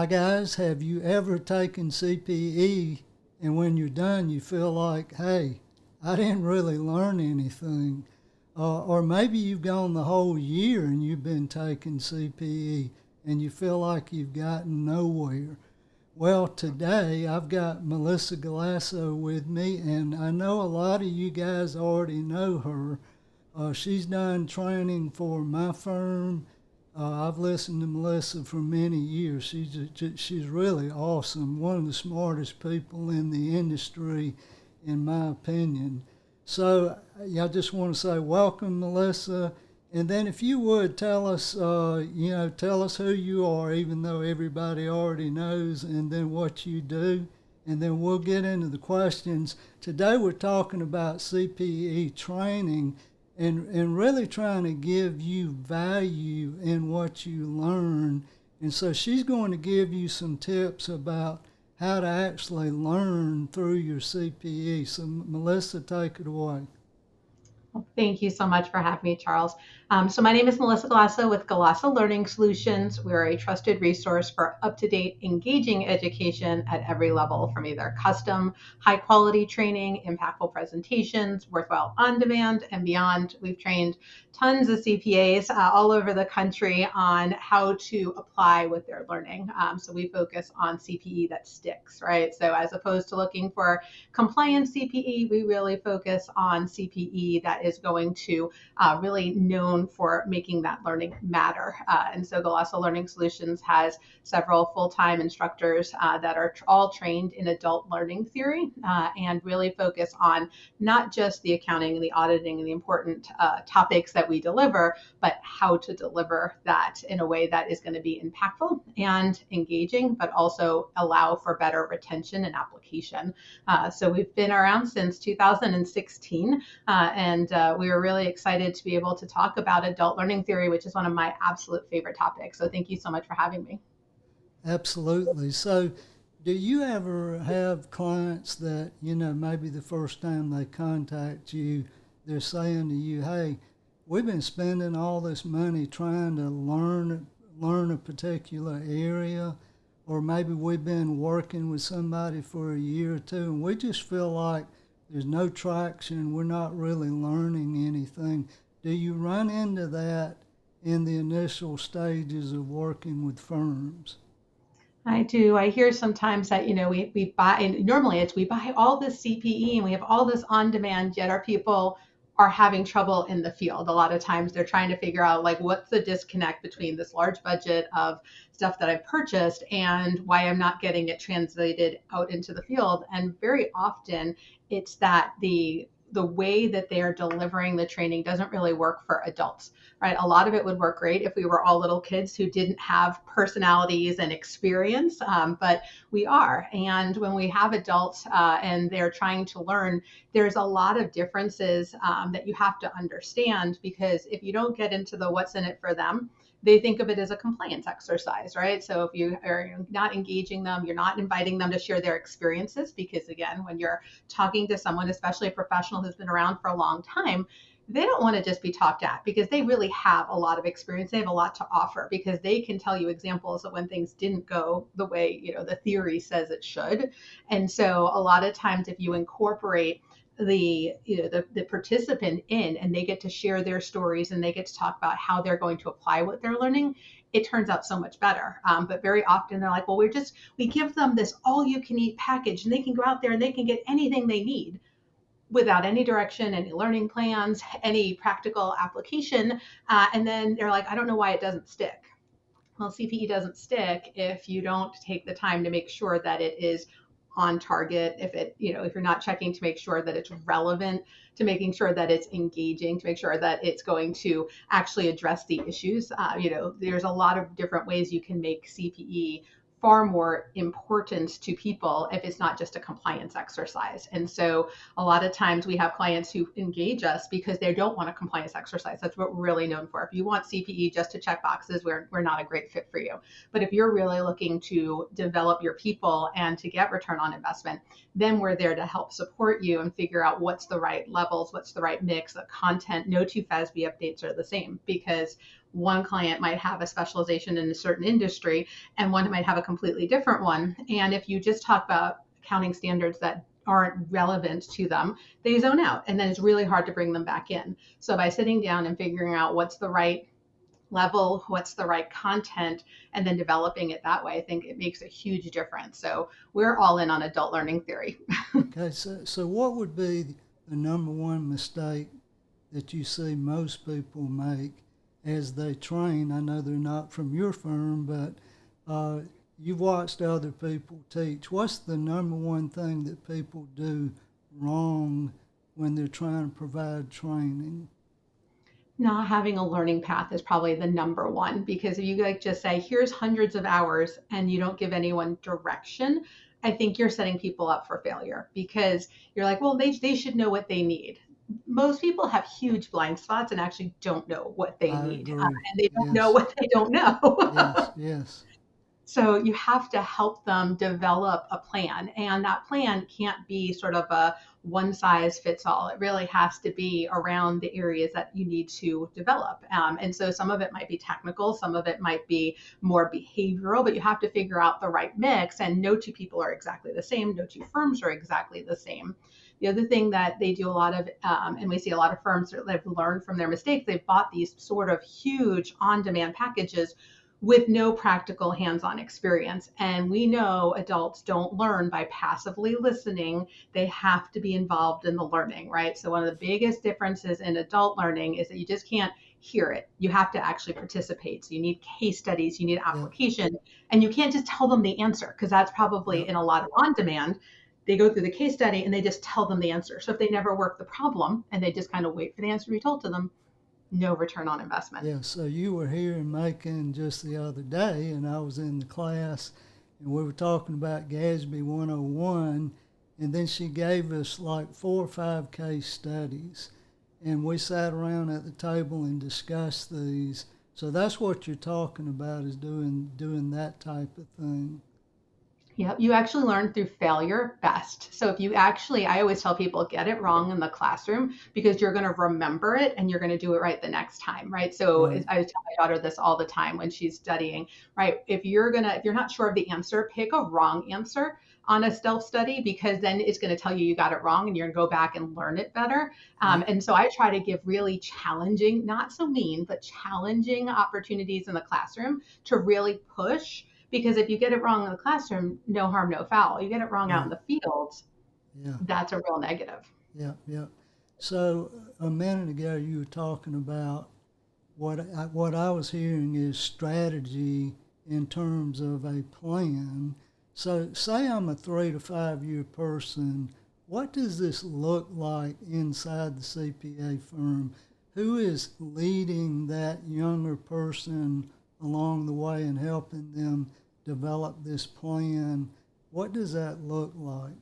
Hi guys, have you ever taken CPE and when you're done you feel like, hey, I didn't really learn anything? Or maybe you've gone the whole year and you've been taking CPE and you feel like you've gotten nowhere. Well, today I've got Melisa Galasso with me, and I know a lot of you guys already know her. She's done training for my firm. I've listened to Melissa for many years. She's really awesome, one of the smartest people in the industry, in my opinion. So yeah, I just want to say welcome, Melissa. And then if you would tell us, tell us who you are, even though everybody already knows, and then what you do, and then we'll get into the questions. Today we're talking about CPE training and really trying to give you value in what you learn. And so she's going to give you some tips about how to actually learn through your CPE. So Melissa, take it away. Well, thank you so much for having me, Charles. So my name is Melisa Galasso with Galasso Learning Solutions. We're a trusted resource for up-to-date, engaging education at every level, from either custom, high-quality training, impactful presentations, worthwhile on-demand, and beyond. We've trained tons of CPAs all over the country on how to apply what they're learning. So we focus on CPE that sticks, right? So as opposed to looking for compliance CPE, we really focus on CPE that is going to really known for making that learning matter. And so Galasso Learning Solutions has several full-time instructors that are all trained in adult learning theory and really focus on not just the accounting and the auditing and the important topics that we deliver, but how to deliver that in a way that is going to be impactful and engaging, but also allow for better retention and application. So we've been around since 2016, and we were really excited to be able to talk about adult learning theory, which is one of my absolute favorite topics. So thank you so much for having me. Absolutely. So, do you ever have clients that, maybe the first time they contact you, they're saying to you, hey, we've been spending all this money trying to learn a particular area, or maybe we've been working with somebody for a year or two and we just feel like there's no traction, we're not really learning anything. Do you run into that in the initial stages of working with firms? I do. I hear sometimes that, we buy, and normally it's we buy all this CPE and we have all this on demand, yet our people are having trouble in the field. A lot of times they're trying to figure out like what's the disconnect between this large budget of stuff that I've purchased and why I'm not getting it translated out into the field. And very often it's that the way that they are delivering the training doesn't really work for adults, right? A lot of it would work great if we were all little kids who didn't have personalities and experience, but we are. And when we have adults and they're trying to learn, there's a lot of differences that you have to understand, because if you don't get into the what's in it for them, they think of it as a compliance exercise, right? So if you are not engaging them, you're not inviting them to share their experiences, because again, when you're talking to someone, especially a professional who's been around for a long time, they don't want to just be talked at, because they really have a lot of experience. They have a lot to offer, because they can tell you examples of when things didn't go the way, the theory says it should. And so a lot of times if you incorporate the participant in, and they get to share their stories and they get to talk about how they're going to apply what they're learning, it turns out so much better. But very often they're like, well, we give them this all you can eat package and they can go out there and they can get anything they need without any direction, any learning plans, any practical application. And then they're like, I don't know why it doesn't stick. Well, CPE doesn't stick if you don't take the time to make sure that it is on target, if you're not checking to make sure that it's relevant, to making sure that it's engaging, to make sure that it's going to actually address the issues. There's a lot of different ways you can make CPE far more important to people if it's not just a compliance exercise. And so a lot of times we have clients who engage us because they don't want a compliance exercise. That's what we're really known for. If you want CPE just to check boxes, we're not a great fit for you. But if you're really looking to develop your people and to get return on investment, then we're there to help support you and figure out what's the right levels, what's the right mix, the content. No two FASB updates are the same, because one client might have a specialization in a certain industry and one might have a completely different one. And if you just talk about accounting standards that aren't relevant to them, they zone out. And then it's really hard to bring them back in. So by sitting down and figuring out what's the right level, what's the right content, and then developing it that way, I think it makes a huge difference. So we're all in on adult learning theory. Okay, so what would be the number one mistake that you see most people make as they train? I know they're not from your firm, but you've watched other people teach. What's the number one thing that people do wrong when they're trying to provide training? Not having a learning path is probably the number one, because if you like just say here's hundreds of hours and you don't give anyone direction, I think you're setting people up for failure, because you're like, well, they should know what they need. Most people have huge blind spots and actually don't know what they I need, agree. and they don't know Yes, what they don't know. yes, yes. So you have to help them develop a plan. And that plan can't be sort of a one size fits all. It really has to be around the areas that you need to develop. And so some of it might be technical, some of it might be more behavioral, but you have to figure out the right mix. And no two people are exactly the same, no two firms are exactly the same. The other thing that they do a lot of, and we see a lot of firms that have learned from their mistakes, they've bought these sort of huge on demand packages with no practical hands-on experience. And we know adults don't learn by passively listening. They have to be involved in the learning, right? So one of the biggest differences in adult learning is that you just can't hear it. You have to actually participate. So you need case studies, you need Yep, application, and you can't just tell them the answer, because that's probably yep, in a lot of on-demand. They go through the case study and they just tell them the answer. So if they never work the problem and they just kind of wait for the answer to be told to them, no return on investment. yeah. So you were here in Macon just the other day, and I was in the class, and we were talking about Gatsby 101, and then she gave us like 4 or 5 case studies, and we sat around at the table and discussed these. So that's what you're talking about, is doing that type of thing. Yeah, you actually learn through failure best. So if you actually, I always tell people, get it wrong in the classroom, because you're going to remember it and you're going to do it right the next time, right? So Right. I tell my daughter this all the time when she's studying, right? If you're not sure of the answer, pick a wrong answer on a self study, because then it's going to tell you got it wrong and you're going to go back and learn it better. Yep. And so I try to give really challenging, not so mean, but challenging opportunities in the classroom to really push, because if you get it wrong in the classroom, no harm, no foul. You get it wrong out in Right. the field, Yeah. that's a real negative. Yeah. Yeah. So a minute ago you were talking about what I was hearing is strategy in terms of a plan. So say I'm a 3 to 5 year person. What does this look like inside the CPA firm? Who is leading that younger person along the way and helping them develop this plan? What does that look like?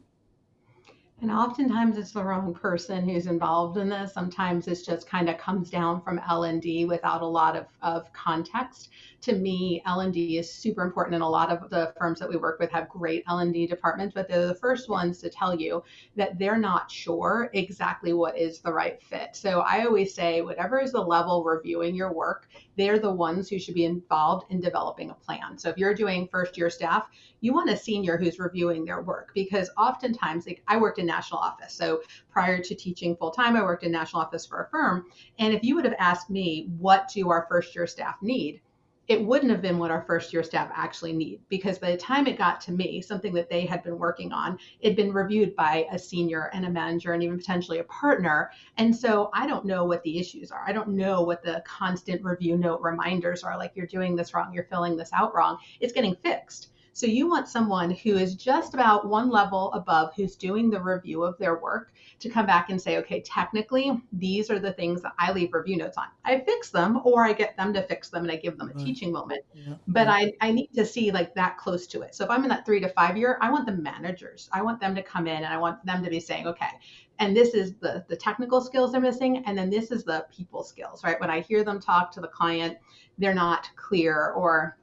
And oftentimes it's the wrong person who's involved in this. Sometimes it's just kind of comes down from L&D without a lot of context. To me, L&D is super important, and a lot of the firms that we work with have great L&D departments, but they're the first ones to tell you that they're not sure exactly what is the right fit. So I always say, whatever is the level reviewing your work, they're the ones who should be involved in developing a plan. So if you're doing first year staff, you want a senior who's reviewing their work, because oftentimes, like, I worked in national office. So prior to teaching full time, I worked in national office for a firm. And if you would have asked me, what do our first year staff need? It wouldn't have been what our first year staff actually need, because by the time it got to me, something that they had been working on, it'd been reviewed by a senior and a manager and even potentially a partner. And so I don't know what the issues are. I don't know what the constant review note reminders are, like, you're doing this wrong, you're filling this out wrong. It's getting fixed. So you want someone who is just about one level above, who's doing the review of their work, to come back and say, okay, technically, these are the things that I leave review notes on. I fix them, or I get them to fix them and I give them a Right. teaching moment. Yeah. But Yeah. I need to see like that close to it. So if I'm in that 3 to 5 year, I want the managers. I want them to come in and I want them to be saying, okay, and this is the technical skills they're missing, and then this is the people skills, right? When I hear them talk to the client, they're not clear, or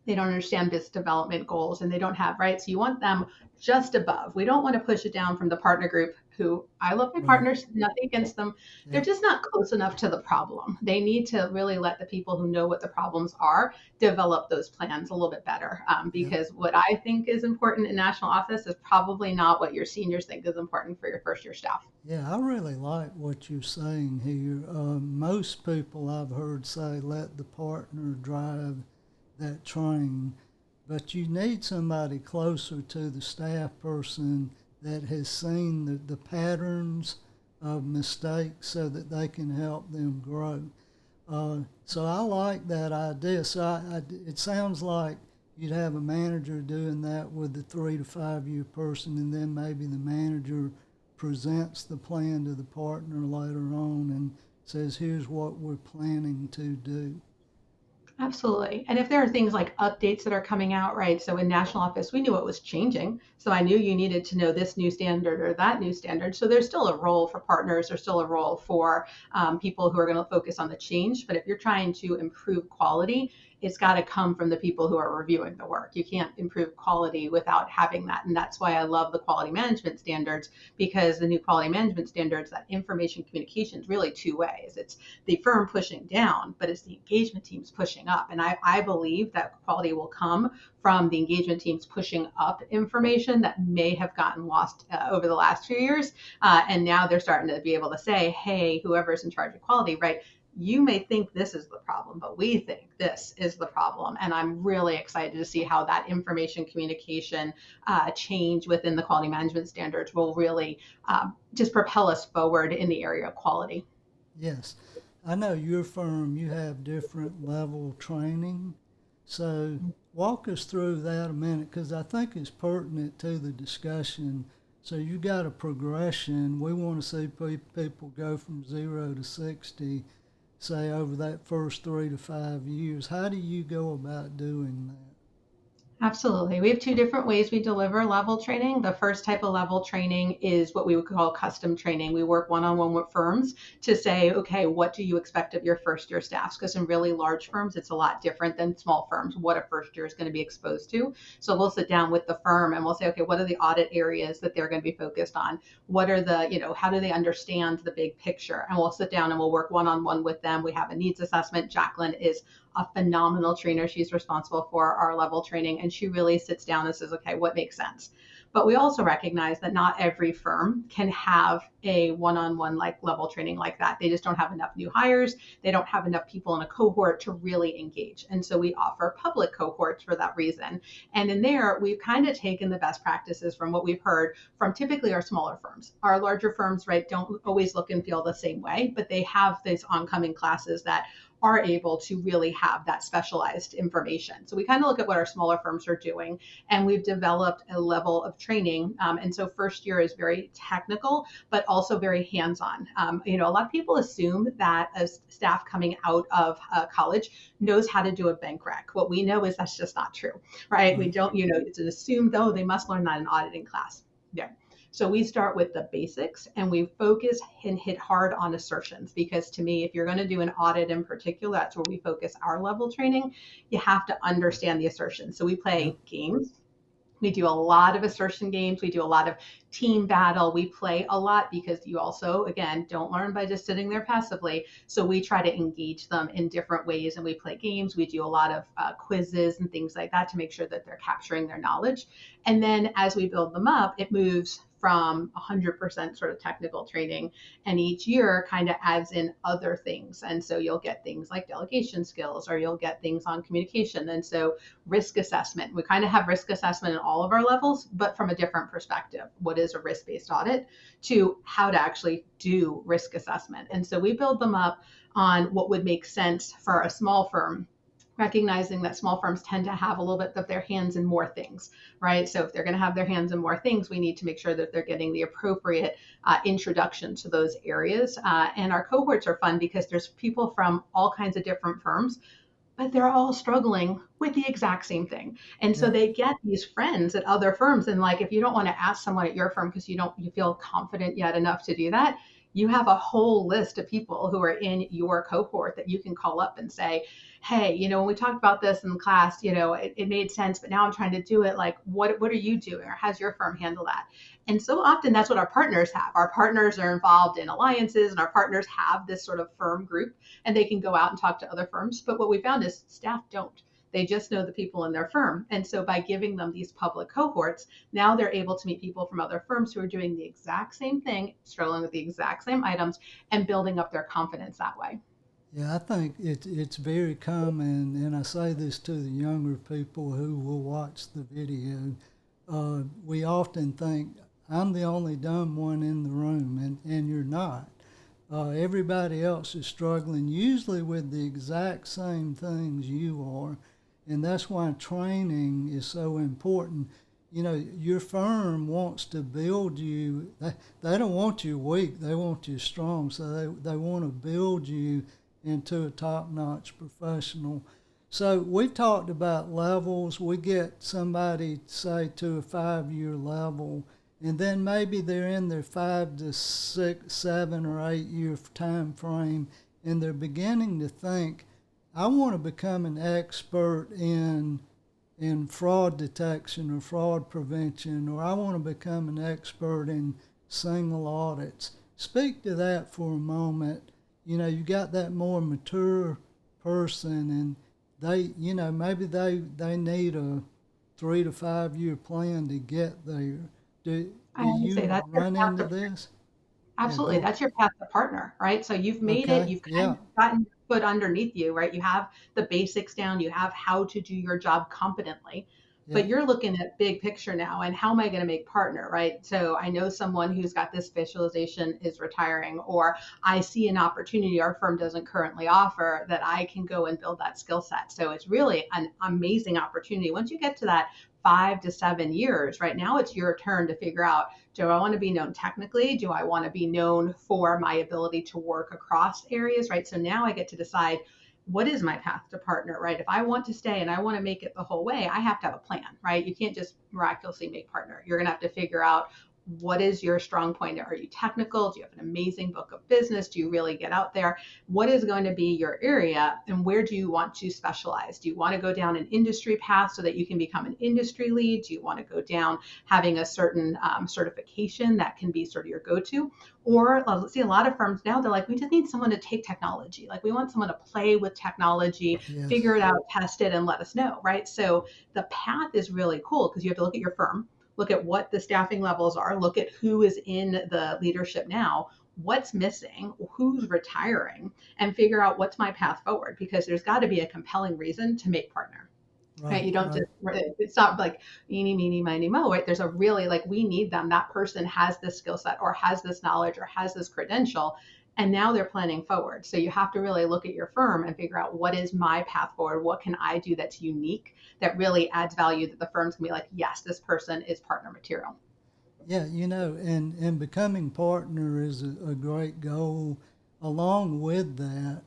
they don't understand business development goals, and they don't have, right? So you want them just above. We don't want to push it down from the partner group who I love my Right. partners, nothing against them. They're Yep. just not close enough to the problem. They need to really let the people who know what the problems are develop those plans a little bit better. Yep. Because what I think is important in national office is probably not what your seniors think is important for your first year staff. Yeah, I really like what you're saying here. Most people I've heard say let the partner drive that train, but you need somebody closer to the staff person that has seen the patterns of mistakes so that they can help them grow. So I like that idea. So it sounds like you'd have a manager doing that with the 3 to 5 year person, and then maybe the manager presents the plan to the partner later on and says, here's what we're planning to do. Absolutely. And if there are things like updates that are coming out, right? So in national office, we knew it was changing. So I knew you needed to know this new standard or that new standard. So there's still a role for partners, there's still a role for people who are going to focus on the change. But if you're trying to improve quality, it's got to come from the people who are reviewing the work. You can't improve quality without having that. And that's why I love the quality management standards, because the new quality management standards, that information communication is really two ways. It's the firm pushing down, but it's the engagement teams pushing up. And I believe that quality will come from the engagement teams pushing up information that may have gotten lost over the last few years. And now they're starting to be able to say, hey, whoever's in charge of quality, right? You may think this is the problem, but we think this is the problem. And I'm really excited to see how that information communication change within the quality management standards will really just propel us forward in the area of quality. Yes. I know your firm, you have different level training. So walk us through that a minute because I think it's pertinent to the discussion. So you got a progression. We want to see people go from 0 to 60, say, over that first 3 to 5 years. How do you go about doing that? Absolutely. We have two different ways we deliver level training. The first type of level training is what we would call custom training. We work one on one with firms to say, okay, what do you expect of your first year staffs? Because in really large firms, it's a lot different than small firms, what a first year is going to be exposed to. So we'll sit down with the firm and we'll say, okay, what are the audit areas that they're going to be focused on? What are the, how do they understand the big picture? And we'll sit down and we'll work one on one with them. We have a needs assessment. Jacqueline is a phenomenal trainer. She's responsible for our level training, and she really sits down and says, okay, what makes sense? But we also recognize that not every firm can have a one-on-one like level training like that. They just don't have enough new hires. They don't have enough people in a cohort to really engage. And so we offer public cohorts for that reason. And in there, we've kind of taken the best practices from what we've heard from typically our smaller firms. Our larger firms, right, don't always look and feel the same way, but they have these oncoming classes that are able to really have that specialized information. So we kind of look at what our smaller firms are doing, and we've developed a level of training. And so first year is very technical, but also very hands-on. A lot of people assume that a staff coming out of college knows how to do a bank rec. What we know is that's just not true, right? We Right. don't, it's assumed, oh, they must learn that in auditing class. Yeah. So we start with the basics and we focus and hit hard on assertions, because to me, if you're going to do an audit in particular, that's where we focus our level training. You have to understand the assertions. So we Yep. play games. We do a lot of assertion games. We do a lot of team battle. We play a lot because you also, again, don't learn by just sitting there passively. So we try to engage them in different ways, and we play games. We do a lot of quizzes and things like that to make sure that they're capturing their knowledge. And then as we build them up, it moves from 100% sort of technical training, and each year kind of adds in other things. And so you'll get things like delegation skills, or you'll get things on communication. And so risk assessment, we kind of have risk assessment in all of our levels, but from a different perspective. What is a risk-based audit to how to actually do risk assessment? And so we build them up on what would make sense for a small firm, recognizing that small firms tend to have a little bit of their hands in more things, right? So if they're going to have their hands in more things, we need to make sure that they're getting the appropriate introduction to those areas. And our cohorts are fun because there's people from all kinds of different firms, but they're all struggling with the exact same thing. And so Yep. they get these friends at other firms. And like, if you don't want to ask someone at your firm because you feel confident yet enough to do that, you have a whole list of people who are in your cohort that you can call up and say, hey, when we talked about this in class, it made sense, but now I'm trying to do it. Like, what are you doing, or how's your firm handle that? And so often that's what our partners have. Our partners are involved in alliances, and our partners have this sort of firm group, and they can go out and talk to other firms. But what we found is staff don't. They just know the people in their firm. And so by giving them these public cohorts, now they're able to meet people from other firms who are doing the exact same thing, struggling with the exact same items, and building up their confidence that way. Yeah, I think it's very common, and I say this to the younger people who will watch the video. We often think, I'm the only dumb one in the room, and you're not. Everybody else is struggling, usually with the exact same things you are, and that's why training is so important. Your firm wants to build you. They don't want you weak. They want you strong. So they want to build you into a top-notch professional. So we've talked about levels. We get somebody, say, to a 5-year level, and then maybe they're in their 5 to 6, 7, or 8-year time frame, and they're beginning to think, I want to become an expert in fraud detection or fraud prevention, or I want to become an expert in single audits. Speak to that for a moment. You got that more mature person, and they, maybe they need a 3 to 5 year plan to get there. Do I would say you that's your run path into to this? Yeah, absolutely. go. That's your path to partner, right? So you've made it, Okay, you've kind yeah, of gotten your foot underneath you, right? You have the basics down, you have how to do your job competently, yeah, but you're looking at big picture now and how am I going to make partner, right? So I know someone who's got this specialization is retiring, or I see an opportunity our firm doesn't currently offer that I can go and build that skill set. So it's really an amazing opportunity. Once you get to that 5 to 7 years, right now it's your turn to figure out, do I want to be known technically? Do I want to be known for my ability to work across areas, right? So now I get to decide, what is my path to partner, right? If I want to stay and I want to make it the whole way, I have to have a plan, right? You can't just miraculously make partner. You're going to have to figure out, what is your strong point? Are you technical? Do you have an amazing book of business? Do you really get out there? What is going to be your area, and where do you want to specialize? Do you want to go down an industry path so that you can become an industry lead? Do you want to go down having a certain certification that can be sort of your go-to? Or let's see, a lot of firms now, they're like, we just need someone to take technology. Like, we want someone to play with technology, figure yes, it out, test it, and let us know, right? So the path is really cool because you have to look at your firm, look at what the staffing levels are, look at who is in the leadership now, what's missing, who's retiring, and figure out what's my path forward, because there's got to be a compelling reason to make partner. Right, right, you don't right. just, it's not like eeny meeny miny mo, right? There's a really, like, we need them, that person has this skill set or has this knowledge or has this credential, and now they're planning forward. So you have to really look at your firm and figure out, what is my path forward, what can I do that's unique, that really adds value, that the firm's gonna be like, yes, this person is partner material. Yeah, and becoming partner is a great goal. Along with that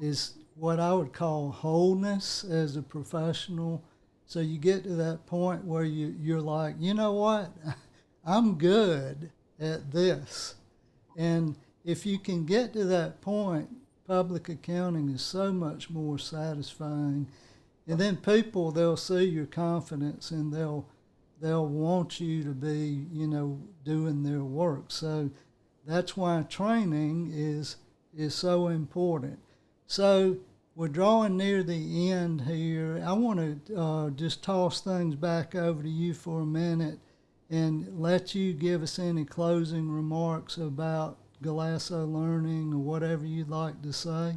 is what I would call wholeness as a professional. So you get to that point where you're like, you know what? I'm good at this. And if you can get to that point, public accounting is so much more satisfying. And then people, they'll see your confidence, and they'll want you to be, doing their work. So that's why training is so important. So we're drawing near the end here. I want to just toss things back over to you for a minute and let you give us any closing remarks about Galasso Learning or whatever you'd like to say.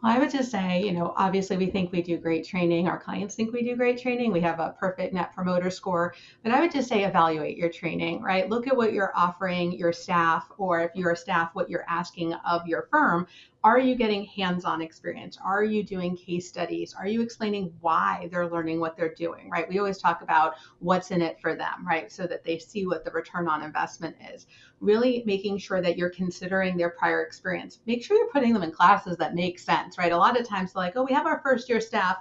I would just say, obviously we think we do great training. Our clients think we do great training. We have a perfect net promoter score. But I would just say, evaluate your training, right? Look at what you're offering your staff, or if you're a staff, what you're asking of your firm. Are you getting hands-on experience? Are you doing case studies? Are you explaining why they're learning what they're doing, right? We always talk about what's in it for them, right? So that they see what the return on investment is. Really making sure that you're considering their prior experience. Make sure you're putting them in classes that make sense, right? A lot of times they're like, oh, we have our first year staff,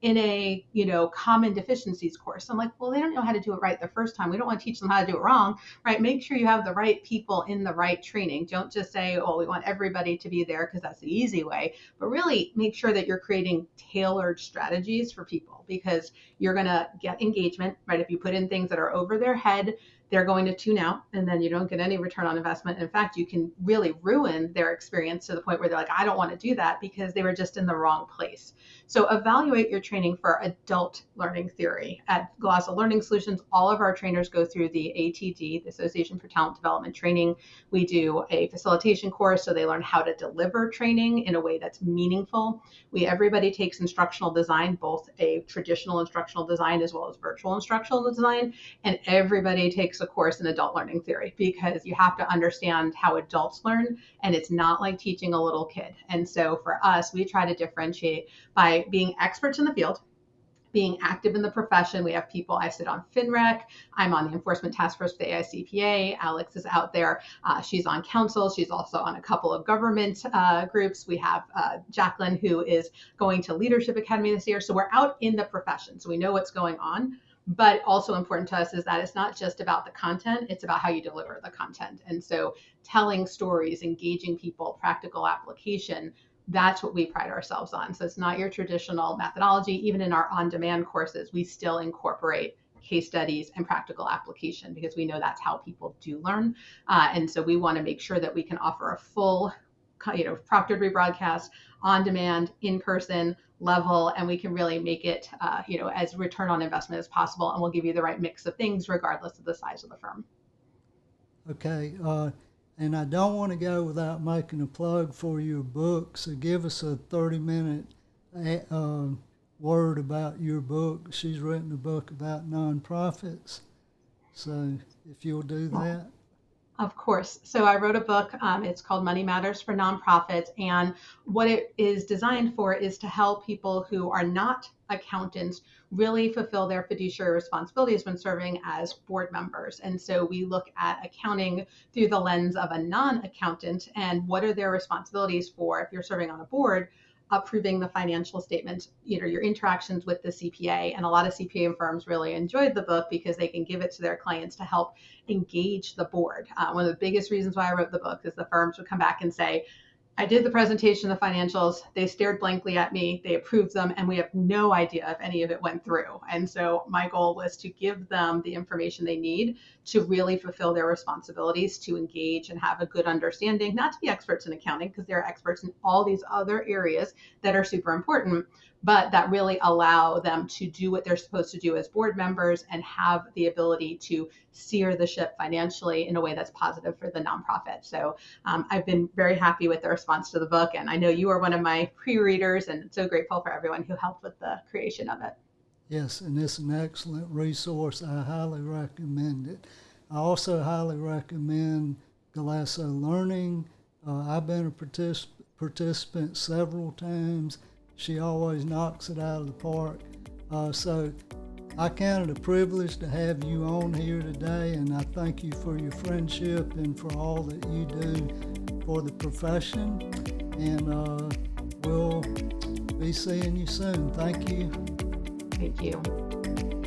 in a, common deficiencies course. I'm like, well, they don't know how to do it right the first time. We don't want to teach them how to do it wrong, right? Make sure you have the right people in the right training. Don't just say, oh, we want everybody to be there because that's the easy way, but really make sure that you're creating tailored strategies for people, because you're going to get engagement, right? If you put in things that are over their head, they're going to tune out, and then you don't get any return on investment. In fact, you can really ruin their experience to the point where they're like, I don't want to do that, because they were just in the wrong place. So evaluate your training for adult learning theory. At Galasso Learning Solutions, all of our trainers go through the ATD, the Association for Talent Development Training. We do a facilitation course, so they learn how to deliver training in a way that's meaningful. Everybody takes instructional design, both a traditional instructional design as well as virtual instructional design, and everybody takes a course in adult learning theory, because you have to understand how adults learn, and it's not like teaching a little kid. And so for us, we try to differentiate by being experts in the field, being active in the profession. We have people, I sit on FinRec, I'm on the enforcement task force for the AICPA, Alex is out there, she's on council, she's also on a couple of government groups. We have Jacqueline, who is going to Leadership Academy this year. So we're out in the profession, so we know what's going on. But also important to us is that it's not just about the content, it's about how you deliver the content. And so telling stories, engaging people, practical application, that's what we pride ourselves on. So it's not your traditional methodology. Even in our on-demand courses, we still incorporate case studies and practical application, because we know that's how people do learn. And so we want to make sure that we can offer a full, proctored rebroadcast, on-demand, in-person level, and we can really make it, as return on investment as possible. And we'll give you the right mix of things regardless of the size of the firm. Okay. And I don't want to go without making a plug for your book. So give us a 30-minute word about your book. She's written a book about nonprofits. So if you'll do that. Of course. So I wrote a book. It's called Money Matters for Nonprofits. And what it is designed for is to help people who are not accountants really fulfill their fiduciary responsibilities when serving as board members. And so we look at accounting through the lens of a non-accountant, and what are their responsibilities for, if you're serving on a board, approving the financial statements, your interactions with the CPA. And a lot of CPA firms really enjoyed the book because they can give it to their clients to help engage the board. One of the biggest reasons why I wrote the book is the firms would come back and say, I did the presentation of the financials, they stared blankly at me, they approved them, and we have no idea if any of it went through. And so my goal was to give them the information they need to really fulfill their responsibilities, to engage and have a good understanding, not to be experts in accounting, because they're experts in all these other areas that are super important, but that really allow them to do what they're supposed to do as board members and have the ability to steer the ship financially in a way that's positive for the nonprofit. So I've been very happy with the response to the book, and I know you are one of my pre-readers, and so grateful for everyone who helped with the creation of it. Yes, and it's an excellent resource. I highly recommend it. I also highly recommend Galasso Learning. I've been a participant several times. She always knocks it out of the park. So I count it a privilege to have you on here today, and I thank you for your friendship and for all that you do for the profession. And we'll be seeing you soon. Thank you. Thank you.